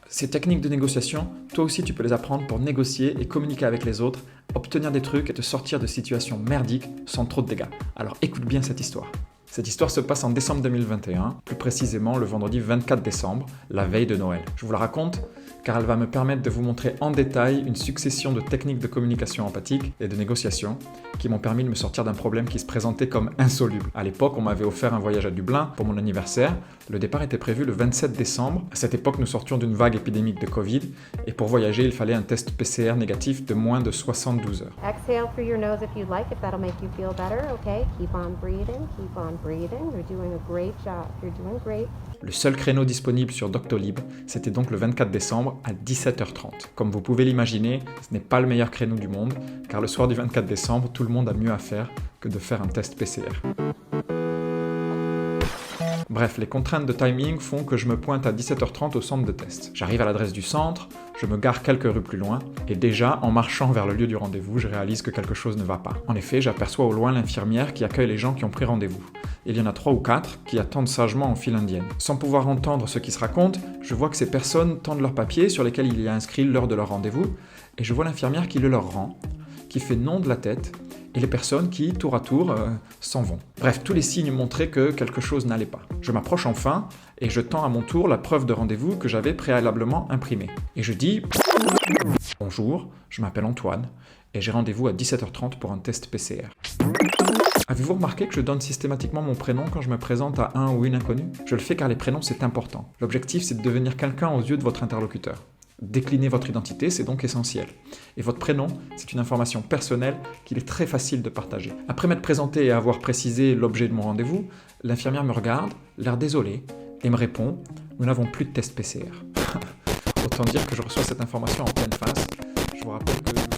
Ces techniques de négociation, toi aussi tu peux les apprendre pour négocier et communiquer avec les autres, obtenir des trucs et te sortir de situations merdiques sans trop de dégâts. Alors écoute bien cette histoire. Cette histoire se passe en décembre 2021, plus précisément le vendredi 24 décembre, la veille de Noël. Je vous la raconte car elle va me permettre de vous montrer en détail une succession de techniques de communication empathique et de négociation qui m'ont permis de me sortir d'un problème qui se présentait comme insoluble. À l'époque, on m'avait offert un voyage à Dublin pour mon anniversaire. Le départ était prévu le 27 décembre. À cette époque, nous sortions d'une vague épidémique de Covid et pour voyager, il fallait un test PCR négatif de moins de 72 heures. Exhale through your nose if you'd like, if that'll make you feel better, okay? Keep on breathing, keep on breathing. You're doing a great job. You're doing great. Le seul créneau disponible sur Doctolib, c'était donc le 24 décembre à 17h30. Comme vous pouvez l'imaginer, ce n'est pas le meilleur créneau du monde, car le soir du 24 décembre, tout le monde a mieux à faire que de faire un test PCR. Bref, les contraintes de timing font que je me pointe à 17h30 au centre de test. J'arrive à l'adresse du centre, je me gare quelques rues plus loin, et déjà, en marchant vers le lieu du rendez-vous, je réalise que quelque chose ne va pas. En effet, j'aperçois au loin l'infirmière qui accueille les gens qui ont pris rendez-vous. Il y en a 3 ou 4 qui attendent sagement en file indienne. Sans pouvoir entendre ce qui se raconte, je vois que ces personnes tendent leurs papiers sur lesquels il y a inscrit l'heure de leur rendez-vous, et je vois l'infirmière qui le leur rend, qui fait non de la tête, et les personnes qui, tour à tour, s'en vont. Bref, tous les signes montraient que quelque chose n'allait pas. Je m'approche enfin, et je tends à mon tour la preuve de rendez-vous que j'avais préalablement imprimée. Et je dis « Bonjour, je m'appelle Antoine, et j'ai rendez-vous à 17h30 pour un test PCR. » Avez-vous remarqué que je donne systématiquement mon prénom quand je me présente à un ou une inconnue? Je le fais car les prénoms c'est important. L'objectif c'est de devenir quelqu'un aux yeux de votre interlocuteur. Décliner votre identité, c'est donc essentiel. Et votre prénom, c'est une information personnelle qu'il est très facile de partager. Après m'être présenté et avoir précisé l'objet de mon rendez-vous, l'infirmière me regarde, l'air désolé, et me répond « Nous n'avons plus de test PCR ». Autant dire que je reçois cette information en pleine face. Je vous rappelle que